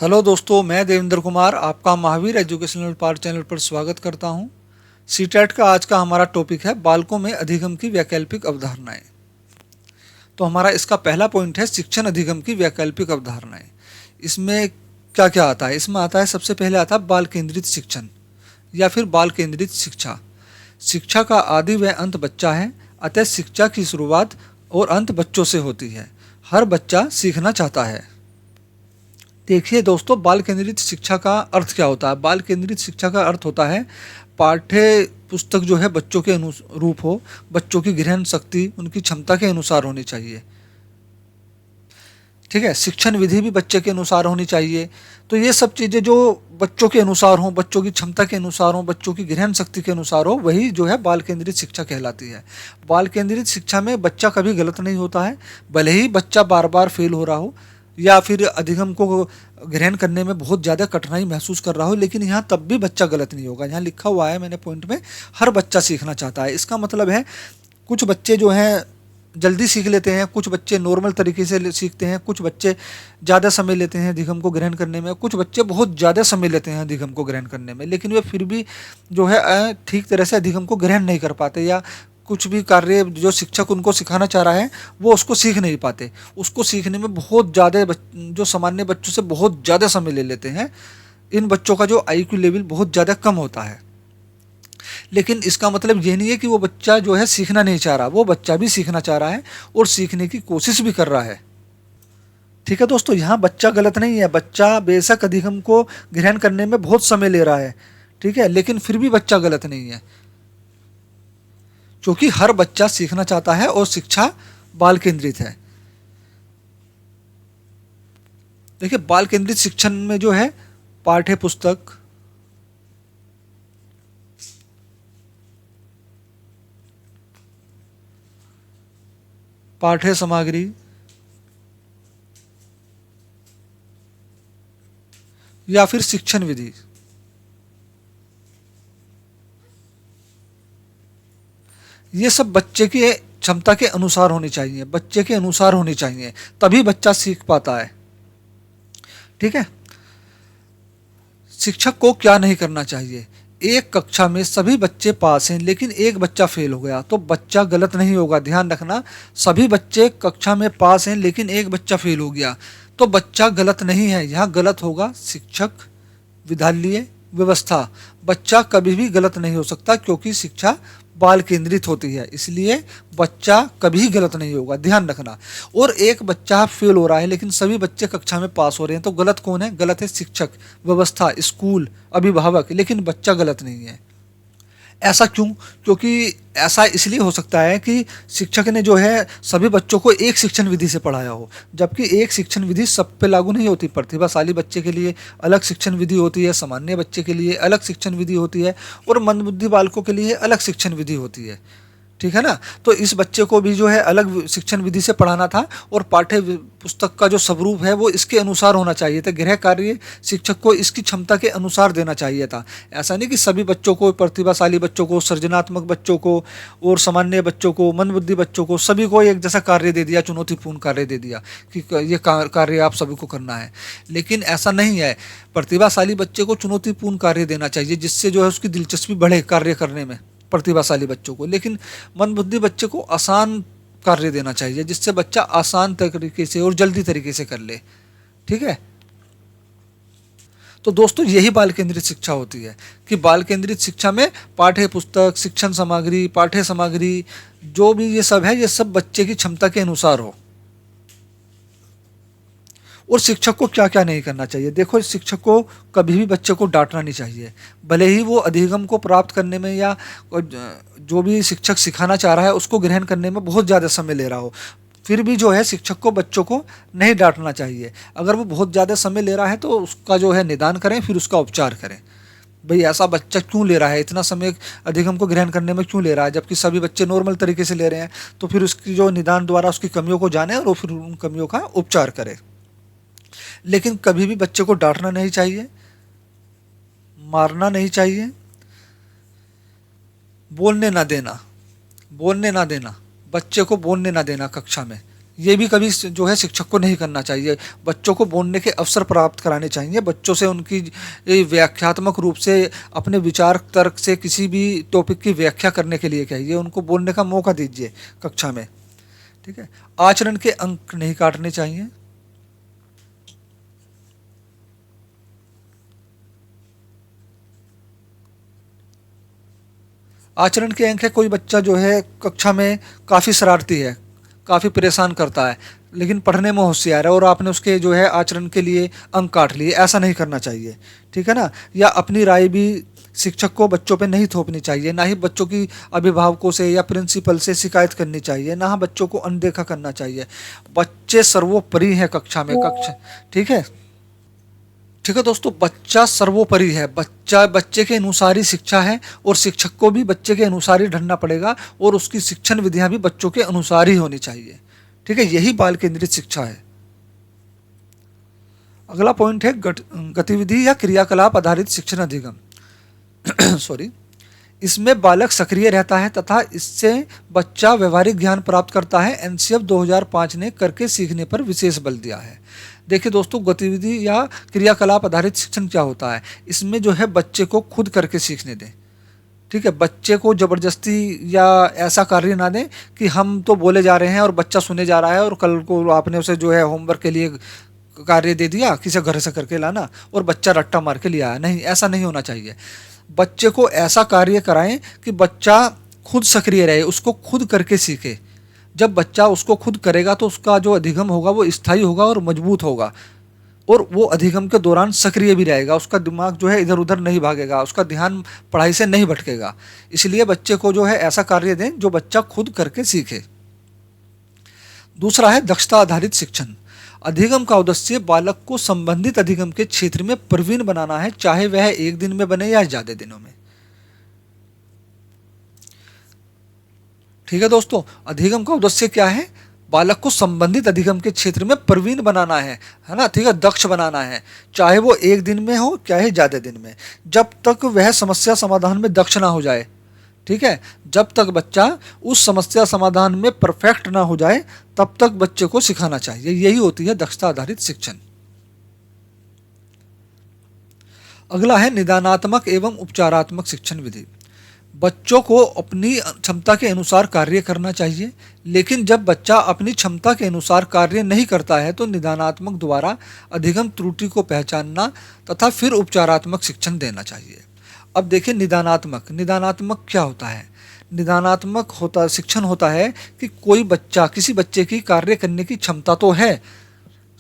Hello दोस्तों, मैं देवेंद्र कुमार आपका महावीर एजुकेशनल पार्ट चैनल पर स्वागत करता हूं। सीटेट का आज का हमारा टॉपिक है बालकों में अधिगम की वैकल्पिक अवधारणाएं। तो हमारा इसका पहला पॉइंट है शिक्षण अधिगम की वैकल्पिक अवधारणाएं। इसमें क्या क्या आता है? इसमें आता है, सबसे पहले आता है बाल केंद्रित शिक्षण या फिर बाल केंद्रित शिक्षा। शिक्षा का आदि व अंत बच्चा है, अतः शिक्षा की शुरुआत और अंत बच्चों से होती है। हर बच्चा सीखना चाहता है। देखिए दोस्तों, बाल केंद्रित शिक्षा का अर्थ क्या होता है? बाल केंद्रित शिक्षा का अर्थ होता है पाठ्य पुस्तक जो है बच्चों के अनुरूप हो, बच्चों की ग्रहण शक्ति उनकी क्षमता के अनुसार होनी चाहिए। ठीक है, शिक्षण विधि भी बच्चे के अनुसार होनी चाहिए। तो ये सब चीज़ें जो बच्चों के अनुसार हों, बच्चों की क्षमता के अनुसार हों, बच्चों की ग्रहण शक्ति के अनुसार हो, वही जो है बाल केंद्रित शिक्षा कहलाती है। बाल केंद्रित शिक्षा में बच्चा कभी गलत नहीं होता है, भले ही बच्चा बार बार फेल हो रहा हो या फिर अधिगम को ग्रहण करने में बहुत ज़्यादा कठिनाई महसूस कर रहा हो, लेकिन यहाँ तब भी बच्चा गलत नहीं होगा। यहाँ लिखा हुआ है मैंने पॉइंट में, हर बच्चा सीखना चाहता है। इसका मतलब है कुछ बच्चे जो हैं जल्दी सीख लेते हैं, कुछ बच्चे नॉर्मल तरीके से सीखते हैं, कुछ बच्चे ज़्यादा समय लेते हैं अधिगम को ग्रहण करने में, कुछ बच्चे बहुत ज़्यादा समय लेते हैं अधिगम को ग्रहण करने में, लेकिन वे फिर भी जो है ठीक तरह से अधिगम को ग्रहण नहीं कर पाते, या कुछ भी कार्य जो शिक्षक उनको सिखाना चाह रहा है वो उसको सीख नहीं पाते। उसको सीखने में बहुत ज़्यादा जो सामान्य बच्चों से बहुत ज़्यादा समय ले लेते हैं। इन बच्चों का जो IQ लेवल बहुत ज़्यादा कम होता है। लेकिन इसका मतलब ये नहीं है कि वो बच्चा जो है सीखना नहीं चाह रहा, वो बच्चा भी सीखना चाह रहा है और सीखने की कोशिश भी कर रहा है। ठीक है दोस्तों, यहाँ बच्चा गलत नहीं है। बच्चा बेशक अधिगम को ग्रहण करने में बहुत समय ले रहा है, ठीक है, लेकिन फिर भी बच्चा गलत नहीं है, क्योंकि हर बच्चा सीखना चाहता है और शिक्षा बाल केंद्रित है। देखिए, बाल केंद्रित शिक्षण में जो है पाठ्य पुस्तक, पाठ्य सामग्री या फिर शिक्षण विधि, ये सब बच्चे के क्षमता के अनुसार होनी चाहिए, बच्चे के अनुसार होनी चाहिए, तभी बच्चा सीख पाता है। ठीक है, शिक्षक को क्या नहीं करना चाहिए? एक कक्षा में सभी बच्चे पास हैं लेकिन एक बच्चा फेल हो गया तो बच्चा गलत नहीं होगा। ध्यान रखना, सभी बच्चे कक्षा में पास हैं लेकिन एक बच्चा फेल हो गया तो बच्चा गलत नहीं है। यहाँ गलत होगा शिक्षक, विद्यालय, व्यवस्था। बच्चा कभी भी गलत नहीं हो सकता क्योंकि शिक्षा बाल केंद्रित होती है, इसलिए बच्चा कभी गलत नहीं होगा, ध्यान रखना। और एक बच्चा फेल हो रहा है लेकिन सभी बच्चे कक्षा में पास हो रहे हैं तो गलत कौन है? गलत है शिक्षक, व्यवस्था, स्कूल, अभिभावक, लेकिन बच्चा गलत नहीं है। ऐसा क्यों? क्योंकि ऐसा इसलिए हो सकता है कि शिक्षक ने जो है सभी बच्चों को एक शिक्षण विधि से पढ़ाया हो, जबकि एक शिक्षण विधि सब पे लागू नहीं होती। प्रतिभाशाली बच्चे के लिए अलग शिक्षण विधि होती है, सामान्य बच्चे के लिए अलग शिक्षण विधि होती है और मंदबुद्धि बालकों के लिए अलग शिक्षण विधि होती है। ठीक है ना? तो इस बच्चे को भी जो है अलग शिक्षण विधि से पढ़ाना था और पाठ्य पुस्तक का जो स्वरूप है वो इसके अनुसार होना चाहिए था। गृह कार्य शिक्षक को इसकी क्षमता के अनुसार देना चाहिए था। ऐसा नहीं कि सभी बच्चों को, प्रतिभाशाली बच्चों को, सृजनात्मक बच्चों को और सामान्य बच्चों को, मंदबुद्धि बच्चों को, सभी को एक जैसा कार्य दे दिया, चुनौतीपूर्ण कार्य दे दिया कि ये कार्य आप सभी को करना है। लेकिन ऐसा नहीं है। प्रतिभाशाली बच्चे को चुनौतीपूर्ण कार्य देना चाहिए जिससे जो है उसकी दिलचस्पी बढ़े कार्य करने में, प्रतिभाशाली बच्चों को। लेकिन मंदबुद्धि बच्चे को आसान कार्य देना चाहिए जिससे बच्चा आसान तरीके से और जल्दी तरीके से कर ले। ठीक है, तो दोस्तों यही बाल केंद्रित शिक्षा होती है कि बाल केंद्रित शिक्षा में पाठ्य पुस्तक, शिक्षण सामग्री, पाठ्य सामग्री, जो भी ये सब है, ये सब बच्चे की क्षमता के अनुसार हो। और शिक्षक को क्या क्या नहीं करना चाहिए? देखो, शिक्षक को कभी भी बच्चे को डांटना नहीं चाहिए, भले ही वो अधिगम को प्राप्त करने में या जो भी शिक्षक सिखाना चाह रहा है उसको ग्रहण करने में बहुत ज़्यादा समय ले रहा हो, फिर भी जो है शिक्षक को बच्चों को नहीं डांटना चाहिए। अगर वो बहुत ज़्यादा समय ले रहा है तो उसका जो है निदान करें, फिर उसका उपचार करें। भाई ऐसा बच्चा क्यों ले रहा है, इतना समय अधिगम को ग्रहण करने में क्यों ले रहा है, जबकि सभी बच्चे नॉर्मल तरीके से ले रहे हैं? तो फिर उसकी जो निदान द्वारा उसकी कमियों को जाने और फिर उन कमियों का उपचार करें। लेकिन कभी भी बच्चे को डांटना नहीं चाहिए, मारना नहीं चाहिए, बोलने ना देना, बच्चे को बोलने ना देना कक्षा में, ये भी कभी जो है शिक्षक को नहीं करना चाहिए। बच्चों को बोलने के अवसर प्राप्त कराने चाहिए, बच्चों से उनकी व्याख्यात्मक रूप से अपने विचार तर्क से किसी भी टॉपिक की व्याख्या करने के लिए कहिए, उनको बोलने का मौका दीजिए कक्षा में। ठीक है, आचरण के अंक नहीं काटने चाहिए। आचरण के अंक है, कोई बच्चा जो है कक्षा में काफ़ी शरारती है, काफ़ी परेशान करता है, लेकिन पढ़ने में होशियार है और आपने उसके जो है आचरण के लिए अंक काट लिए, ऐसा नहीं करना चाहिए। ठीक है ना। या अपनी राय भी शिक्षक को बच्चों पे नहीं थोपनी चाहिए, ना ही बच्चों की अभिभावकों से या प्रिंसिपल से शिकायत करनी चाहिए, ना ही बच्चों को अनदेखा करना चाहिए। बच्चे सर्वोपरि हैं कक्षा में, कक्षा। ठीक है। ठीक है दोस्तों, बच्चा सर्वोपरि है, बच्चा बच्चे के अनुसार ही शिक्षा है और शिक्षक को भी बच्चे के अनुसार ही ढलना पड़ेगा और उसकी शिक्षण विधियां भी बच्चों के अनुसार ही होनी चाहिए। ठीक है, यही बाल केंद्रित शिक्षा है। अगला पॉइंट है गतिविधि या क्रियाकलाप आधारित शिक्षण अधिगम। सॉरी। इसमें बालक सक्रिय रहता है तथा इससे बच्चा व्यवहारिक ज्ञान प्राप्त करता है। एनसीएफ 2005 ने करके सीखने पर विशेष बल दिया है। देखिए दोस्तों, गतिविधि या क्रियाकलाप आधारित शिक्षण क्या होता है? इसमें जो है बच्चे को खुद करके सीखने दें। ठीक है, बच्चे को जबरदस्ती या ऐसा कार्य ना दें कि हम तो बोले जा रहे हैं और बच्चा सुने जा रहा है और कल को आपने उसे जो है होमवर्क के लिए कार्य दे दिया किसी घर से करके लाना और बच्चा रट्टा मार के लिया। नहीं, ऐसा नहीं होना चाहिए। बच्चे को ऐसा कार्य कराएं कि बच्चा खुद सक्रिय रहे, उसको खुद करके सीखे। जब बच्चा उसको खुद करेगा तो उसका जो अधिगम होगा वो स्थायी होगा और मजबूत होगा और वो अधिगम के दौरान सक्रिय भी रहेगा, उसका दिमाग जो है इधर उधर नहीं भागेगा, उसका ध्यान पढ़ाई से नहीं भटकेगा। इसलिए बच्चे को जो है ऐसा कार्य दें जो बच्चा खुद करके सीखे। दूसरा है दक्षता आधारित शिक्षण। अधिगम का उद्देश्य बालक को संबंधित अधिगम के क्षेत्र में प्रवीण बनाना है, चाहे वह एक दिन में बने या ज्यादा दिनों में। ठीक है दोस्तों, अधिगम का उद्देश्य क्या है? बालक को संबंधित अधिगम के क्षेत्र में प्रवीण बनाना है ना। ठीक है, दक्ष बनाना है, चाहे वो एक दिन में हो चाहे ज्यादा दिन में, जब तक वह समस्या समाधान में दक्ष ना हो जाए। ठीक है, जब तक बच्चा उस समस्या समाधान में परफेक्ट ना हो जाए तब तक बच्चे को सिखाना चाहिए। यही होती है दक्षता आधारित शिक्षण। अगला है निदानात्मक एवं उपचारात्मक शिक्षण विधि। बच्चों को अपनी क्षमता के अनुसार कार्य करना चाहिए, लेकिन जब बच्चा अपनी क्षमता के अनुसार कार्य नहीं करता है तो निदानात्मक द्वारा अधिगम त्रुटि को पहचानना तथा फिर उपचारात्मक शिक्षण देना चाहिए। अब देखिए निदानात्मक क्या होता है? निदानात्मक होता शिक्षण होता है कि कोई बच्चा, किसी बच्चे की कार्य करने की क्षमता तो है,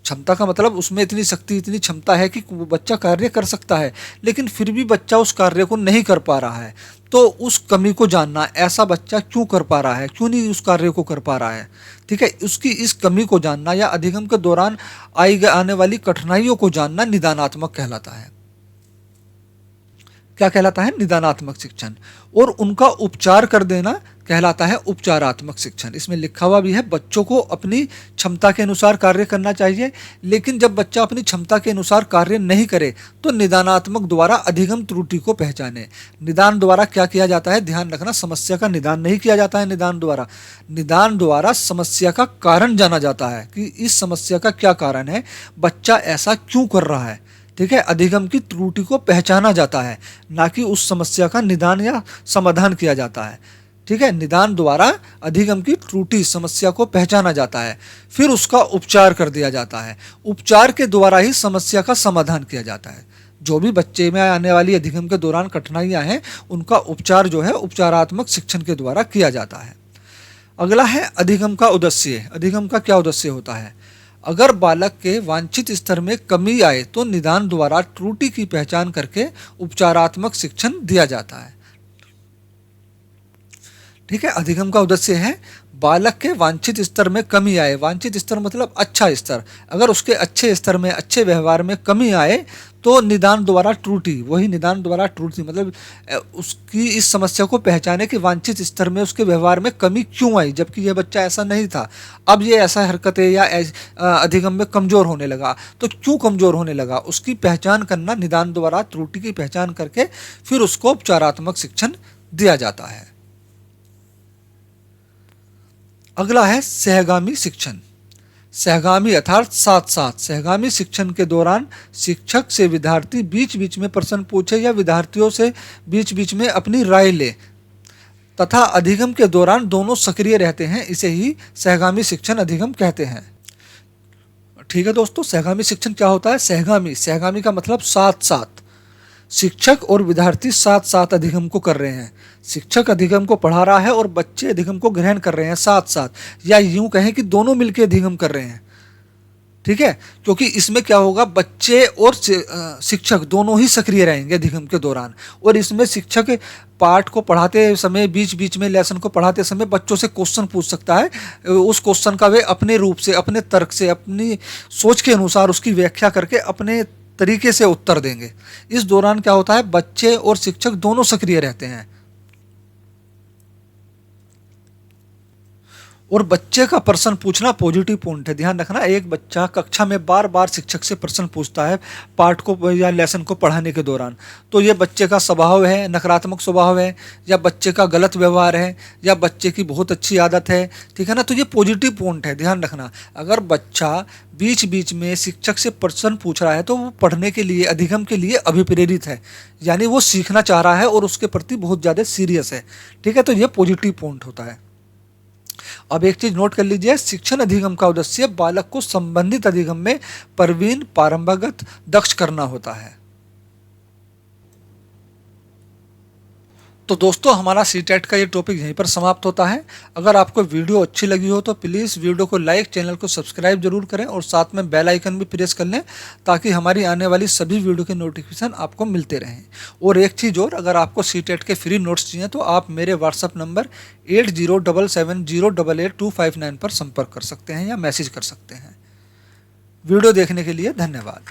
क्षमता का मतलब उसमें इतनी शक्ति, इतनी क्षमता है कि वो बच्चा कार्य कर सकता है, लेकिन फिर भी बच्चा उस कार्य को नहीं कर पा रहा है। तो उस कमी को जानना, ऐसा बच्चा क्यों कर पा रहा है, क्यों नहीं उस कार्य को कर पा रहा है। ठीक है, उसकी इस कमी को जानना या अधिगम के दौरान आने वाली कठिनाइयों को जानना निदानात्मक कहलाता है। क्या कहलाता है? निदानात्मक शिक्षण। और उनका उपचार कर देना कहलाता है उपचारात्मक शिक्षण। इसमें लिखा हुआ भी है बच्चों को अपनी क्षमता के अनुसार कार्य करना चाहिए, लेकिन जब बच्चा अपनी क्षमता के अनुसार कार्य नहीं करे तो निदानात्मक द्वारा अधिगम त्रुटि को पहचाने। निदान द्वारा क्या किया जाता है? ध्यान रखना, समस्या का निदान नहीं किया जाता है। निदान द्वारा समस्या का कारण जाना जाता है कि इस समस्या का क्या कारण है, बच्चा ऐसा क्यों कर रहा है। ठीक है, अधिगम की त्रुटि को पहचाना जाता है, ना कि उस समस्या का निदान या समाधान किया जाता है। ठीक है, निदान द्वारा अधिगम की त्रुटि, समस्या को पहचाना जाता है, फिर उसका उपचार कर दिया जाता है। उपचार के द्वारा ही समस्या का समाधान किया जाता है। जो भी बच्चे में आने वाली अधिगम के दौरान कठिनाइयां हैं, उनका उपचार जो है उपचारात्मक शिक्षण के द्वारा किया जाता है। अगला है अधिगम का उद्देश्य। अधिगम का क्या उद्देश्य होता है? अगर बालक के वांछित स्तर में कमी आए तो निदान द्वारा त्रुटि की पहचान करके उपचारात्मक शिक्षण दिया जाता है। ठीक है, अधिगम का उद्देश्य है बालक के वांछित स्तर में कमी आए। वांछित स्तर मतलब अच्छा स्तर। अगर उसके अच्छे स्तर में, अच्छे व्यवहार में कमी आए तो निदान द्वारा त्रुटि, वही निदान द्वारा त्रुटि मतलब उसकी इस समस्या को पहचाने कि वांछित स्तर में उसके व्यवहार में कमी क्यों आई, जबकि यह बच्चा ऐसा नहीं था, अब ये ऐसा हरकतें या अधिगम में कमजोर होने लगा। तो क्यों कमजोर होने लगा, उसकी पहचान करना, निदान द्वारा त्रुटि की पहचान करके फिर उसको उपचारात्मक शिक्षण दिया जाता है। अगला है सहगामी शिक्षण। सहगामी अर्थात साथ साथ। सहगामी शिक्षण के दौरान शिक्षक से विद्यार्थी बीच बीच में प्रश्न पूछे या विद्यार्थियों से बीच बीच में अपनी राय ले तथा अधिगम के दौरान दोनों सक्रिय रहते हैं, इसे ही सहगामी शिक्षण अधिगम कहते हैं। ठीक है दोस्तों, सहगामी शिक्षण क्या होता है? सहगामी का मतलब साथ साथ। शिक्षक और विद्यार्थी साथ साथ अधिगम को कर रहे हैं। शिक्षक अधिगम को पढ़ा रहा है और बच्चे अधिगम को ग्रहण कर रहे हैं साथ साथ, या यूं कहें कि दोनों मिलकर अधिगम कर रहे हैं। ठीक है, क्योंकि इसमें क्या होगा, बच्चे और शिक्षक दोनों ही सक्रिय रहेंगे अधिगम के दौरान। और इसमें शिक्षक पाठ को पढ़ाते समय बीच बीच में लेसन को पढ़ाते समय बच्चों से क्वेश्चन पूछ सकता है। उस क्वेश्चन का वे अपने रूप से, अपने तर्क से, अपनी सोच के अनुसार उसकी व्याख्या करके अपने तरीके से उत्तर देंगे। इस दौरान क्या होता है, बच्चे और शिक्षक दोनों सक्रिय रहते हैं। और बच्चे का प्रश्न पूछना पॉजिटिव पॉइंट है, ध्यान रखना। एक बच्चा कक्षा में बार बार शिक्षक से प्रश्न पूछता है पाठ को या लेसन को पढ़ाने के दौरान, तो ये बच्चे का स्वभाव है, नकारात्मक स्वभाव है, या बच्चे का गलत व्यवहार है, या बच्चे की बहुत अच्छी आदत है। ठीक है ना, तो ये पॉजिटिव पॉइंट है, ध्यान रखना। अगर बच्चा बीच बीच में शिक्षक से प्रश्न पूछ रहा है तो वो पढ़ने के लिए, अधिगम के लिए अभिप्रेरित है, यानी वो सीखना चाह रहा है और उसके प्रति बहुत ज़्यादा सीरियस है। ठीक है, तो ये पॉजिटिव पॉइंट होता है। अब एक चीज नोट कर लीजिए, शिक्षण अधिगम का उद्देश्य बालक को संबंधित अधिगम में प्रवीण, पारंगत, दक्ष करना होता है। तो दोस्तों, हमारा सीटेट का ये टॉपिक यहीं पर समाप्त होता है। अगर आपको वीडियो अच्छी लगी हो तो प्लीज़ वीडियो को लाइक, चैनल को सब्सक्राइब जरूर करें और साथ में बेल आइकन भी प्रेस कर लें, ताकि हमारी आने वाली सभी वीडियो के नोटिफिकेशन आपको मिलते रहें। और एक चीज़ और, अगर आपको सीटेट के फ्री नोट्स चाहिए तो आप मेरे व्हाट्सअप नंबर 8077088259 पर संपर्क कर सकते हैं या मैसेज कर सकते हैं। वीडियो देखने के लिए धन्यवाद।